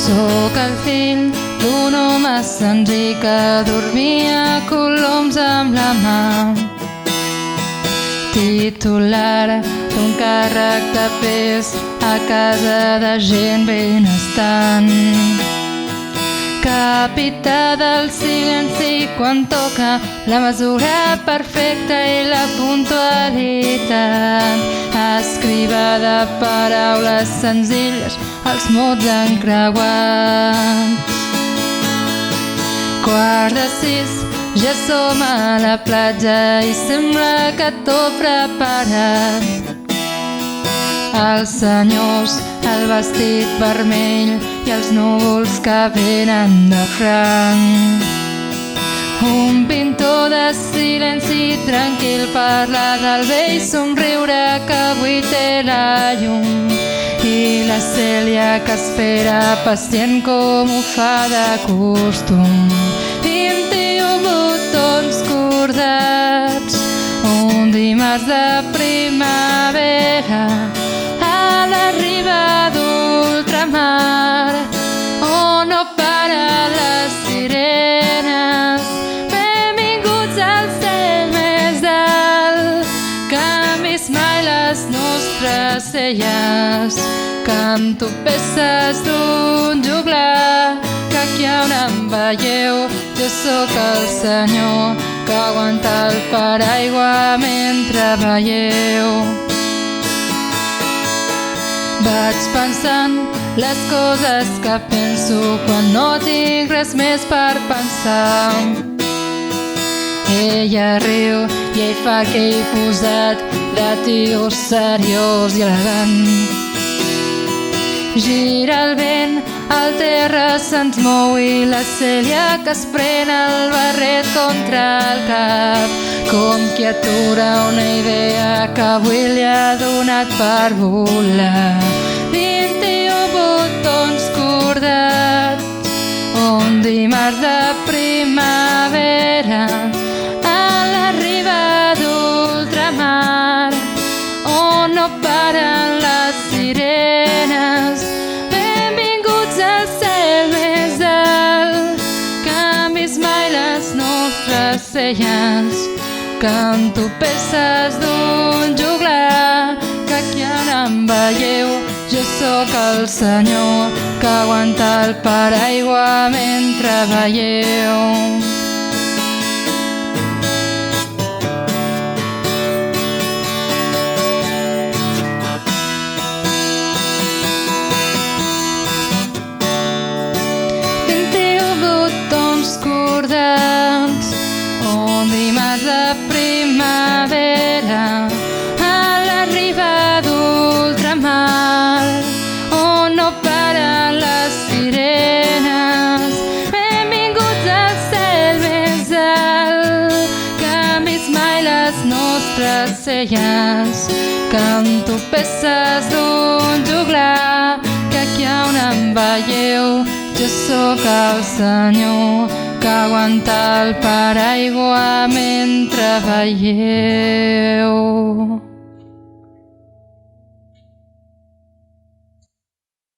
Sóc el fill d'un home senzill que dormia coloms amb la mà, titular d'un càrrec de pes a casa de gent benestant, capità del silenci quan toca la mesura perfecta i la puntualitat, escriva de paraules senzilles els mots encreuats. 5:15, ja som a la platja i sembla que tot preparat. Els senyors, el vestit vermell i els núvols que venen de franc. Un pintor de silenci tranquil parla del vell somriure que avui té la llum, i la Cèlia que espera pacient com ho fa de costum. 21 botons cordats, un dimarts de primavera a la riba d'ultramar, on no para les sirenes. Benvinguts al cel més alt, canvis mai les nostres celles, canto peces d'un juglar, que aquí on em veieu jo sóc el senyor que aguanta el paraigua mentre veieu. Vaig pensant les coses que penso quan no tinc res més per pensar. Ella riu i ell fa aquell posat de tio seriós i elegant. Gira el vent, el terra se'ns mou i la Cèlia que es pren el barret contra el cap, com qui atura una idea que avui li ha donat per volar. 21 botons cordats, un dimarts de primavera a la riba d'ultramar, on no paren les sirenes. Benvinguts al cel més alt, canvis mai les nostres celles, canto peces d'un juglar, que aquí on em veieu jo sóc el senyor que aguanta el paraigua mentre veieu. Cordats, un dimarts de primavera a la riba d'ultramar, on no paren les sirenes. Benvinguts al cel més alt, canvis mai les nostres celles, canto peces d'un juglar, que aquí on em veieu jo sóc el senyor que aguanta el paraigua mentre veieu.